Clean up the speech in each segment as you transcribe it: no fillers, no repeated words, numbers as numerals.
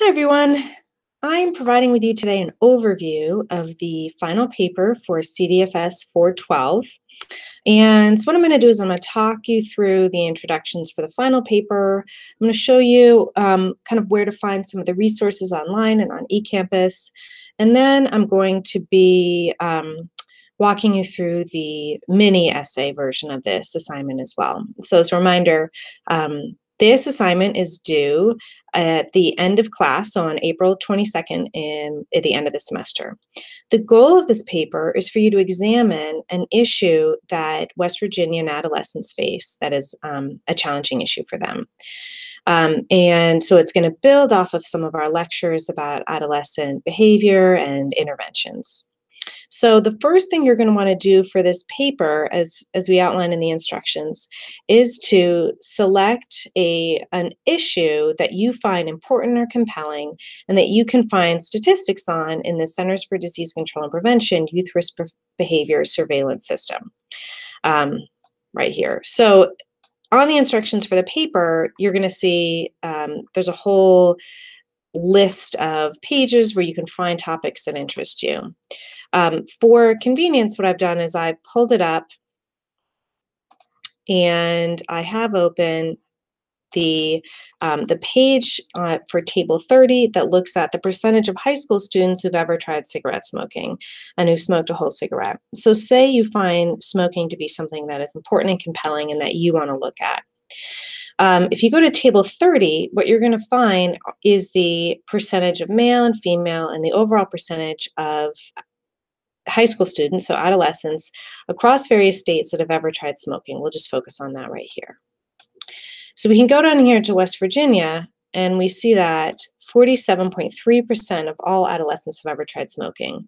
Hi, everyone. I'm providing with you today an overview of the final paper for CDFS 412. And so what I'm going to do is I'm going to talk you through the introductions for the final paper. I'm going to show you kind of where to find some of the resources online and on eCampus. And then I'm going to be walking you through the mini essay version of this assignment as well. So as a reminder, this assignment is due at the end of class, so on April 22nd at the end of the semester. The goal of this paper is for you to examine an issue that West Virginian adolescents face that is a challenging issue for them. And so it's going to build off of some of our lectures about adolescent behavior and interventions. So the first thing you're going to want to do for this paper, as we outline in the instructions, is to select an issue that you find important or compelling and that you can find statistics on in the Centers for Disease Control and Prevention Youth Risk Behavior Surveillance System right here. So on the instructions for the paper, you're going to see there's a whole list of pages where you can find topics that interest you. For convenience, what I've done is I pulled it up and I have open the page for table 30 that looks at the percentage of high school students who've ever tried cigarette smoking and who smoked a whole cigarette. So say you find smoking to be something that is important and compelling and that you want to look at. If you go to table 30, what you're going to find is the percentage of male and female and the overall percentage of high school students, so adolescents, across various states that have ever tried smoking. We'll just focus on that right here. So we can go down here to West Virginia, and we see that 47.3% of all adolescents have ever tried smoking.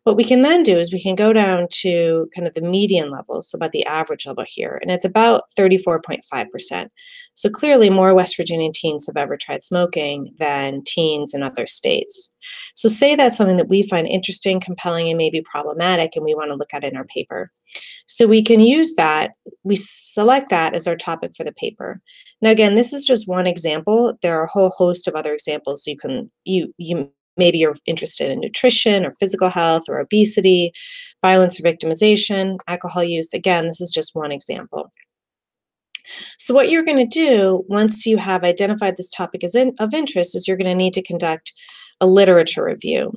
What we can then do is we can go down to kind of the median level, so about the average level here, and it's about 34.5%. So clearly more West Virginian teens have ever tried smoking than teens in other states. So say that's something that we find interesting, compelling, and maybe problematic, and we want to look at in our paper. So we can use that, we select that as our topic for the paper. Now again, this is just one example. There are a whole host of other examples you maybe you're interested in nutrition or physical health or obesity, violence or victimization, alcohol use. Again, this is just one example. So what you're going to do once you have identified this topic as of interest is you're going to need to conduct a literature review.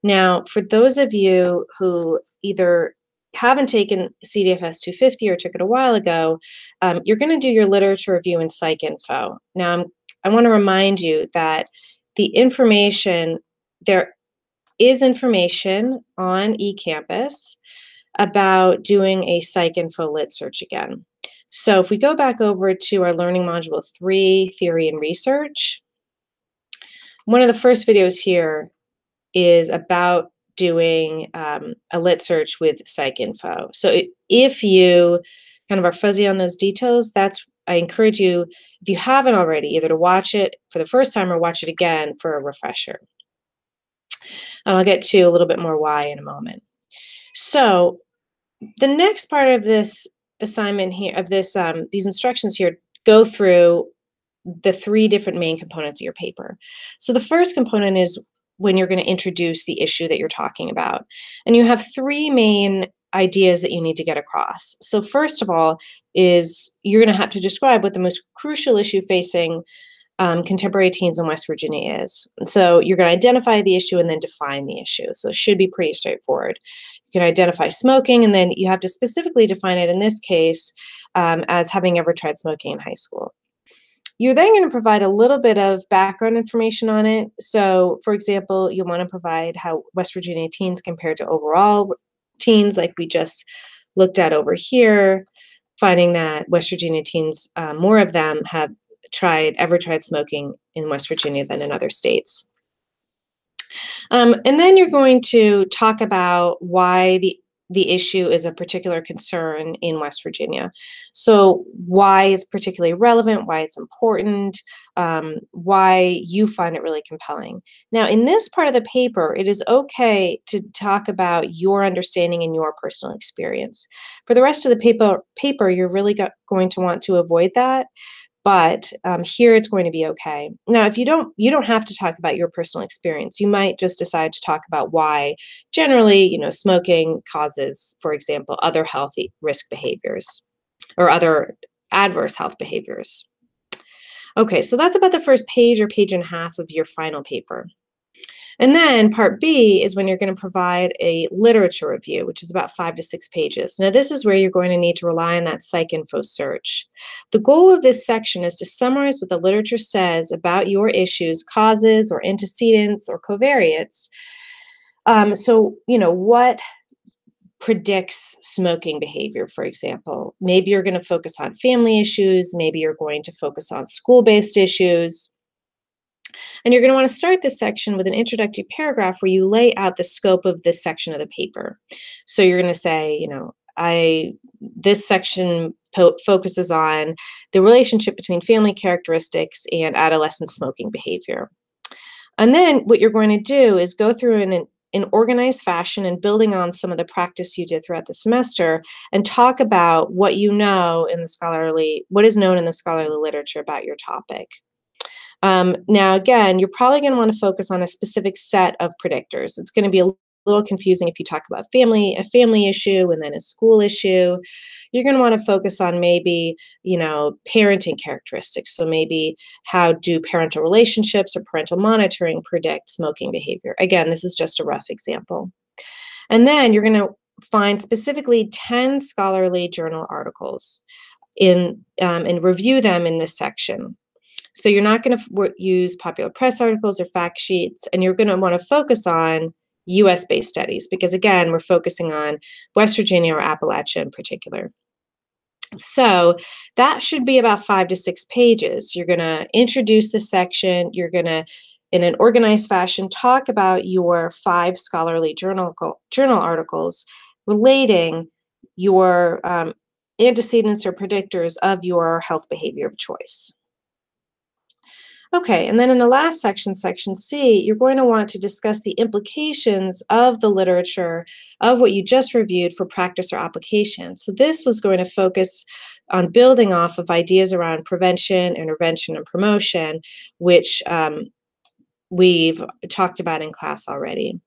Now, for those of you who either haven't taken CDFS 250 or took it a while ago, you're going to do your literature review in PsycInfo. Now, I want to remind you that the information, there is information on eCampus about doing a PsycInfo lit search again. So if we go back over to our learning module 3, theory and research, one of the first videos here is about doing a lit search with PsycInfo. So if you kind of are fuzzy on those details, I encourage you, if you haven't already, either to watch it for the first time or watch it again for a refresher. And I'll get to a little bit more why in a moment. So the next part of this assignment here, of this these instructions here, go through the 3 different main components of your paper. So the first component is when you're going to introduce the issue that you're talking about. And you have 3 main ideas that you need to get across. So first of all is you're going to have to describe what the most crucial issue facing contemporary teens in West Virginia is. So you're going to identify the issue and then define the issue. So it should be pretty straightforward. You can identify smoking, and then you have to specifically define it in this case as having ever tried smoking in high school. You're then going to provide a little bit of background information on it. So, for example, you'll want to provide how West Virginia teens compare to overall teens, like we just looked at over here, finding that West Virginia teens, more of them have ever tried smoking in West Virginia than in other states. And then you're going to talk about why the issue is a particular concern in West Virginia. So why it's particularly relevant, why it's important, why you find it really compelling. Now, in this part of the paper, it is okay to talk about your understanding and your personal experience. For the rest of the paper you're really going to want to avoid that. but here it's going to be okay. Now, if you don't have to talk about your personal experience. You might just decide to talk about why generally, smoking causes, for example, other healthy risk behaviors or other adverse health behaviors. Okay, so that's about the first page or page and a half of your final paper. And then part B is when you're going to provide a literature review, which is about 5 to 6 pages. Now, this is where you're going to need to rely on that PsycInfo search. The goal of this section is to summarize what the literature says about your issues, causes, or antecedents, or covariates. What predicts smoking behavior, for example? Maybe you're going to focus on family issues. Maybe you're going to focus on school-based issues. And you're going to want to start this section with an introductory paragraph where you lay out the scope of this section of the paper. So you're going to say, this section focuses on the relationship between family characteristics and adolescent smoking behavior. And then what you're going to do is go through in an organized fashion and building on some of the practice you did throughout the semester and talk about what you know what is known in the scholarly literature about your topic. Now, again, you're probably going to want to focus on a specific set of predictors. It's going to be a little confusing if you talk about a family issue and then a school issue. You're going to want to focus on maybe, parenting characteristics. So maybe how do parental relationships or parental monitoring predict smoking behavior? Again, this is just a rough example. And then you're going to find specifically 10 scholarly journal articles and review them in this section. So you're not going to use popular press articles or fact sheets, and you're going to want to focus on US-based studies because, again, we're focusing on West Virginia or Appalachia in particular. So that should be about 5 to 6 pages. You're going to introduce the section. You're going to, in an organized fashion, talk about your 5 scholarly journal articles relating your antecedents or predictors of your health behavior of choice. Okay, and then in the last section, section C, you're going to want to discuss the implications of the literature of what you just reviewed for practice or application. So this was going to focus on building off of ideas around prevention, intervention, and promotion, which we've talked about in class already.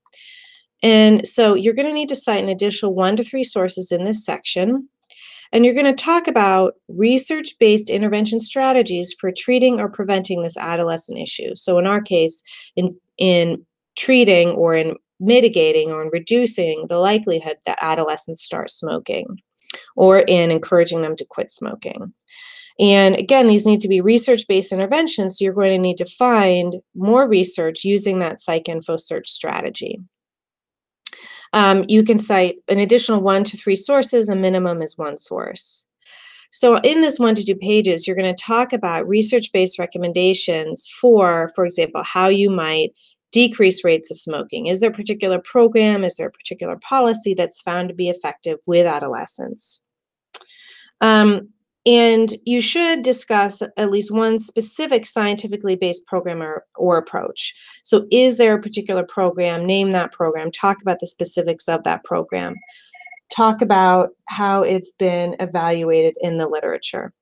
And so you're going to need to cite an additional 1 to 3 sources in this section. And you're going to talk about research-based intervention strategies for treating or preventing this adolescent issue. So in our case, in treating or in mitigating or in reducing the likelihood that adolescents start smoking or in encouraging them to quit smoking. And again, these need to be research-based interventions, so you're going to need to find more research using that PsycInfo search strategy. You can cite an additional 1 to 3 sources, a minimum is 1 source. So in this 1 to 2 pages, you're going to talk about research-based recommendations for example, how you might decrease rates of smoking. Is there a particular program? Is there a particular policy that's found to be effective with adolescents? And you should discuss at least one specific scientifically based program or approach. So is there a particular program? Name that program. Talk about the specifics of that program. Talk about how it's been evaluated in the literature.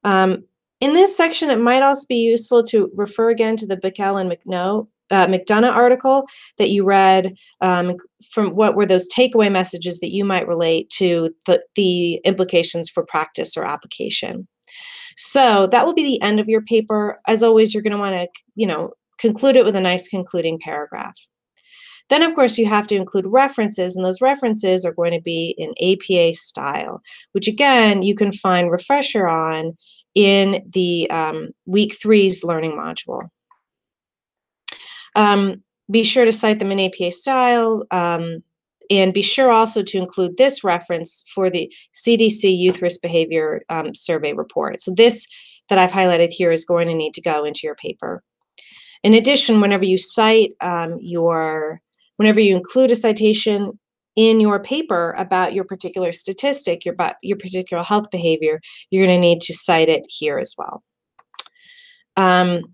In this section, it might also be useful to refer again to the Bickel and McDonough article that you read from what were those takeaway messages that you might relate to the implications for practice or application. So that will be the end of your paper. As always, you're going to want to, conclude it with a nice concluding paragraph. Then, of course, you have to include references, and those references are going to be in APA style, which, again, you can find refresher on in the week 3's learning module. Be sure to cite them in APA style, and be sure also to include this reference for the CDC Youth Risk Behavior Survey report. So this that I've highlighted here is going to need to go into your paper. In addition, whenever you cite whenever you include a citation in your paper about your particular statistic, about your particular health behavior, you're going to need to cite it here as well.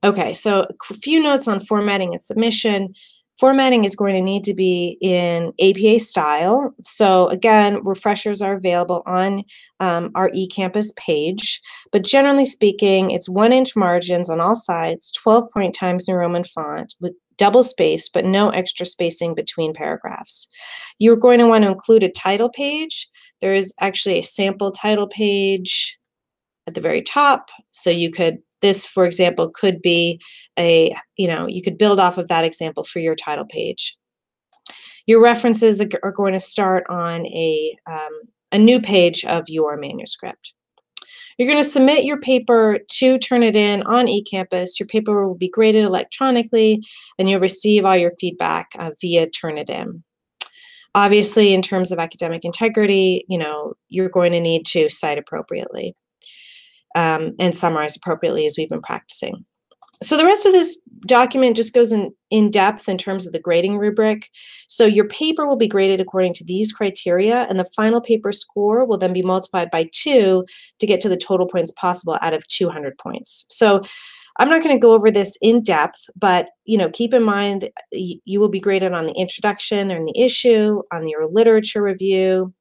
Okay, so a few notes on formatting and submission. Formatting is going to need to be in APA style. So again, refreshers are available on our eCampus page, but generally speaking, it's 1-inch margins on all sides, 12-point Times New Roman font with double space, but no extra spacing between paragraphs. You're going to want to include a title page. There is actually a sample title page at the very top. So this, for example, could be you could build off of that example for your title page. Your references are going to start on a new page of your manuscript. You're going to submit your paper to Turnitin on eCampus. Your paper will be graded electronically, and you'll receive all your feedback via Turnitin. Obviously, in terms of academic integrity, you're going to need to cite appropriately and summarize appropriately as we've been practicing. So the rest of this document just goes in depth in terms of the grading rubric. So your paper will be graded according to these criteria, and the final paper score will then be multiplied by 2 to get to the total points possible out of 200 points. So I'm not going to go over this in depth, but keep in mind you will be graded on the introduction and the issue, on your literature review,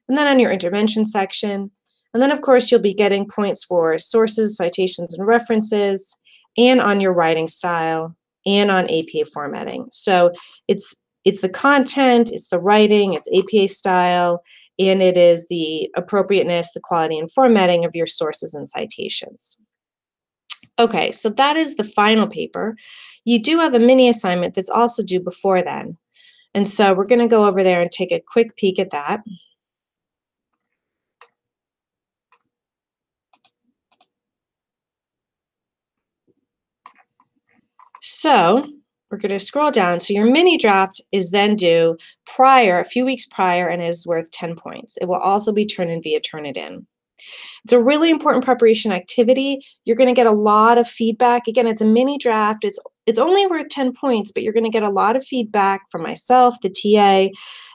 and then on your intervention section. And then, of course, you'll be getting points for sources, citations, and references, and on your writing style, and on APA formatting. So it's the content, it's the writing, it's APA style, and it is the appropriateness, the quality, and formatting of your sources and citations. Okay, so that is the final paper. You do have a mini assignment that's also due before then. And so we're going to go over there and take a quick peek at that. So we're going to scroll down. So your mini draft is then due a few weeks prior, and is worth 10 points. It will also be turned in via Turnitin. It's a really important preparation activity. You're going to get a lot of feedback. Again, it's a mini draft. It's only worth 10 points, but you're going to get a lot of feedback from myself, the TA,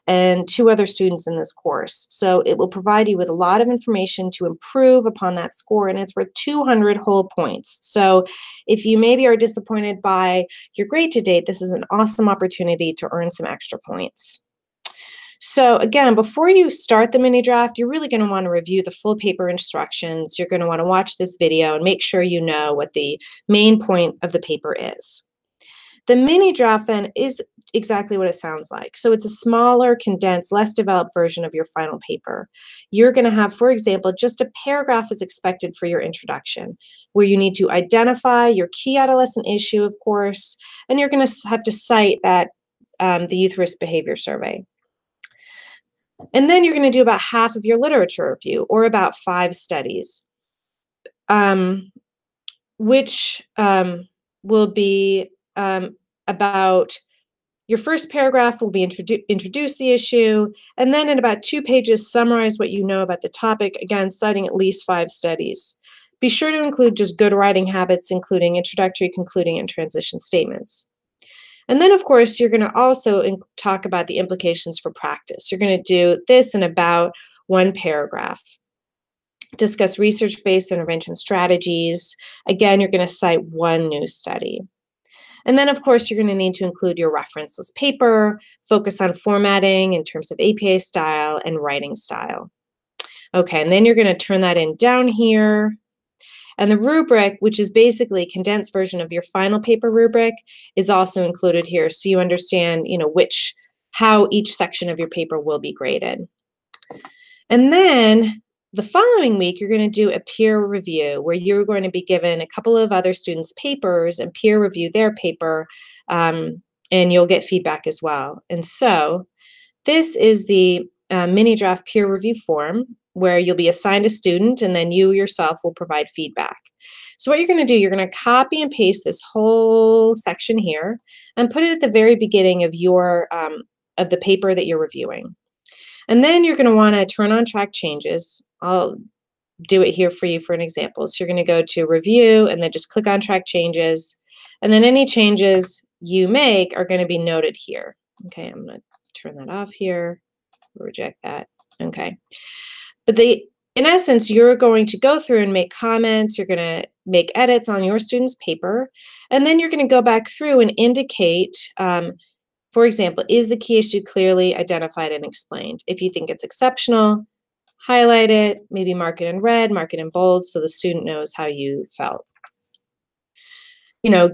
and 2 other students in this course. So it will provide you with a lot of information to improve upon that score, and it's worth 200 whole points. So if you maybe are disappointed by your grade to date, this is an awesome opportunity to earn some extra points. So again, before you start the mini draft, you're really going to want to review the full paper instructions. You're going to want to watch this video and make sure you know what the main point of the paper is. The mini draft then is exactly what it sounds like. So it's a smaller, condensed, less developed version of your final paper. You're going to have, for example, just a paragraph is expected for your introduction, where you need to identify your key adolescent issue, of course, and you're going to have to cite that the Youth Risk Behavior Survey. And then you're going to do about half of your literature review, or about 5 studies, which will be about your first paragraph will be introduce the issue, and then in about 2 pages, summarize what you know about the topic, again, citing at least 5 studies. Be sure to include just good writing habits, including introductory, concluding, and transition statements. And then, of course, you're going to also talk about the implications for practice. You're going to do this in about 1 paragraph. Discuss research-based intervention strategies. Again, you're going to cite 1 new study. And then, of course, you're going to need to include your referenceless paper, focus on formatting in terms of APA style and writing style. Okay, and then you're going to turn that in down here. And the rubric, which is basically a condensed version of your final paper rubric, is also included here, so you understand, how each section of your paper will be graded. And then the following week, you're going to do a peer review, where you're going to be given a couple of other students' papers and peer review their paper, and you'll get feedback as well. And so this is the mini draft peer review form, where you'll be assigned a student, and then you yourself will provide feedback. So what you're going to do, you're going to copy and paste this whole section here and put it at the very beginning of your of the paper that you're reviewing. And then you're going to want to turn on track changes. I'll do it here for you for an example. So you're going to go to review and then just click on track changes. And then any changes you make are going to be noted here. Okay, I'm going to turn that off here. Reject that. Okay. But in essence, you're going to go through and make comments. You're going to make edits on your student's paper. And then you're going to go back through and indicate For example, is the key issue clearly identified and explained? If you think it's exceptional, highlight it, maybe mark it in red, mark it in bold so the student knows how you felt. You know,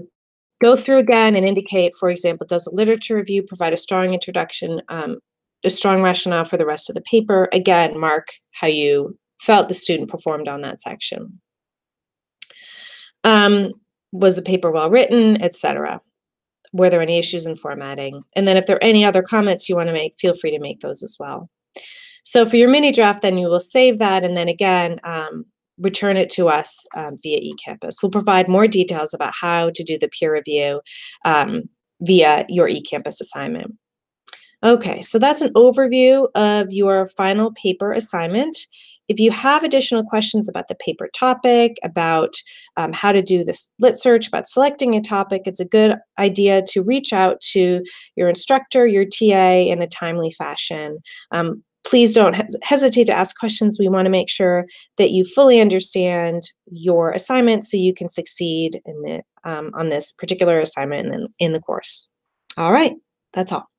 go through again and indicate, for example, does the literature review provide a strong introduction, a strong rationale for the rest of the paper? Again, mark how you felt the student performed on that section. Was the paper well written, etc.? Were there any issues in formatting? And then if there are any other comments you want to make, feel free to make those as well. So for your mini draft, then you will save that and then again, return it to us via eCampus. We'll provide more details about how to do the peer review via your eCampus assignment. Okay, so that's an overview of your final paper assignment. If you have additional questions about the paper topic, about how to do this lit search, about selecting a topic, it's a good idea to reach out to your instructor, your TA in a timely fashion. Please don't hesitate to ask questions. We want to make sure that you fully understand your assignment so you can succeed in on this particular assignment in the course. All right, that's all.